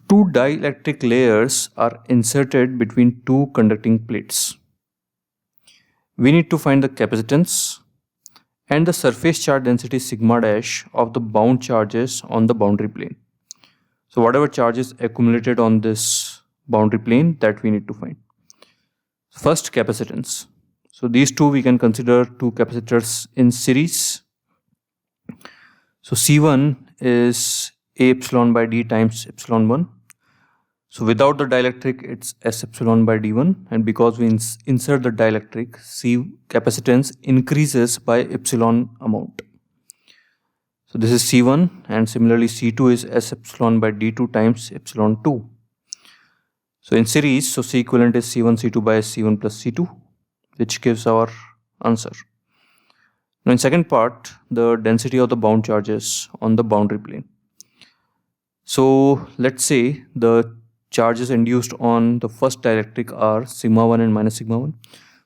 Two dielectric layers are inserted between two conducting plates. We need to find the capacitance and the surface charge density sigma dash of the bound charges on the boundary plane. So whatever charge is accumulated on this boundary plane, that we need to find. First, capacitance. So these two we can consider two capacitors in series. So C1 is A epsilon by D times epsilon 1. So without the dielectric, it's S epsilon by D1, and because we insert the dielectric, C capacitance increases by epsilon amount. So this is C1, and similarly C2 is S epsilon by D2 times epsilon 2. So in series, so C equivalent is C1 C2 by C1 plus C2, which gives our answer. Now in second part, the density of the bound charges on the boundary plane. So let's say the charges induced on the first dielectric are sigma 1 and minus sigma 1.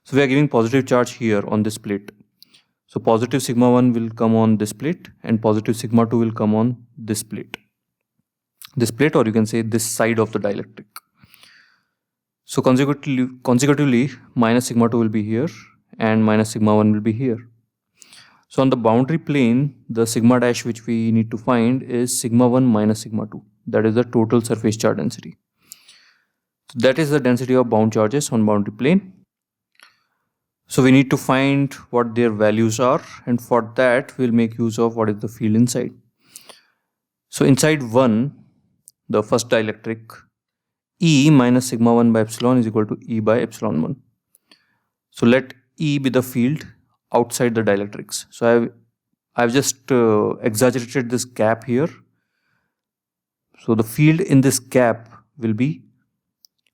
So we are giving positive charge here on this plate. So positive sigma 1 will come on this plate and positive sigma 2 will come on this plate. This plate, or you can say this side of the dielectric. So consecutively minus sigma 2 will be here and minus sigma 1 will be here. So on the boundary plane, the sigma dash which we need to find is sigma 1 minus sigma 2. That is the total surface charge density. So that is the density of bound charges on boundary plane. So we need to find what their values are, and for that we'll make use of what is the field inside. So inside 1, the first dielectric, E minus sigma 1 by epsilon is equal to E by epsilon 1. So let E be the field outside the dielectrics. So I've just exaggerated this gap here. So the field in this gap will be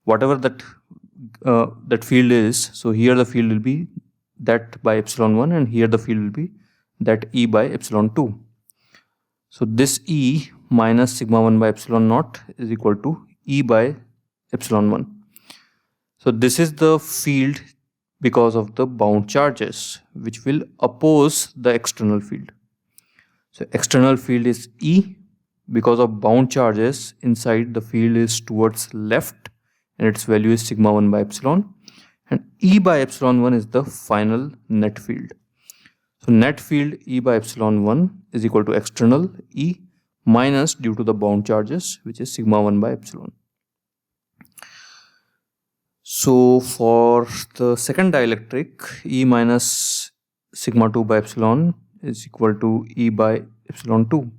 whatever that field is. So here the field will be that by epsilon 1, and here the field will be that E by epsilon 2. So this E minus sigma 1 by epsilon naught is equal to E by epsilon 1. So this is the field because of the bound charges, which will oppose the external field. So external field is E. Because of bound charges, inside the field is towards left, and its value is sigma 1 by epsilon, and E by epsilon 1 is the final net field. So net field E by epsilon 1 is equal to external E minus due to the bound charges, which is sigma 1 by epsilon. So for the second dielectric, E minus sigma 2 by epsilon is equal to E by epsilon 2.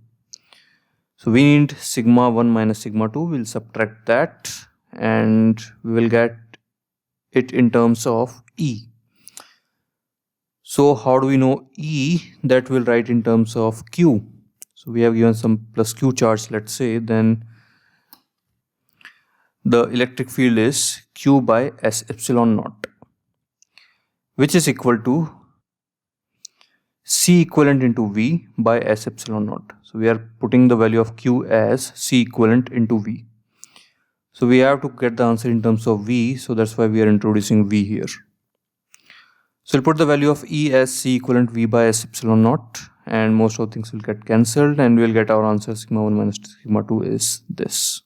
So we need sigma 1 minus sigma 2, we'll subtract that and we will get it in terms of E. So how do we know E? That we'll write in terms of Q. So we have given some plus Q charge, let's say, then the electric field is Q by S epsilon naught, which is equal to C equivalent into V by S epsilon naught. So we are putting the value of Q as C equivalent into V. So we have to get the answer in terms of V, so that's why we are introducing V here. So we'll put the value of E as C equivalent V by S epsilon naught, and most of the things will get cancelled, and we'll get our answer sigma 1 minus sigma 2 is this.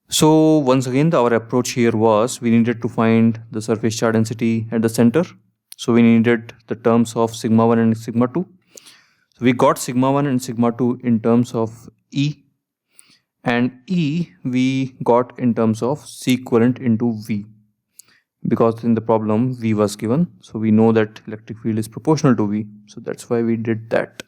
So once again, our approach here was we needed to find the surface charge density at the center. So we needed the terms of sigma 1 and sigma 2. So we got sigma 1 and sigma 2 in terms of E, and E we got in terms of C equivalent into V, because in the problem V was given. So we know that electric field is proportional to V. So that's why we did that.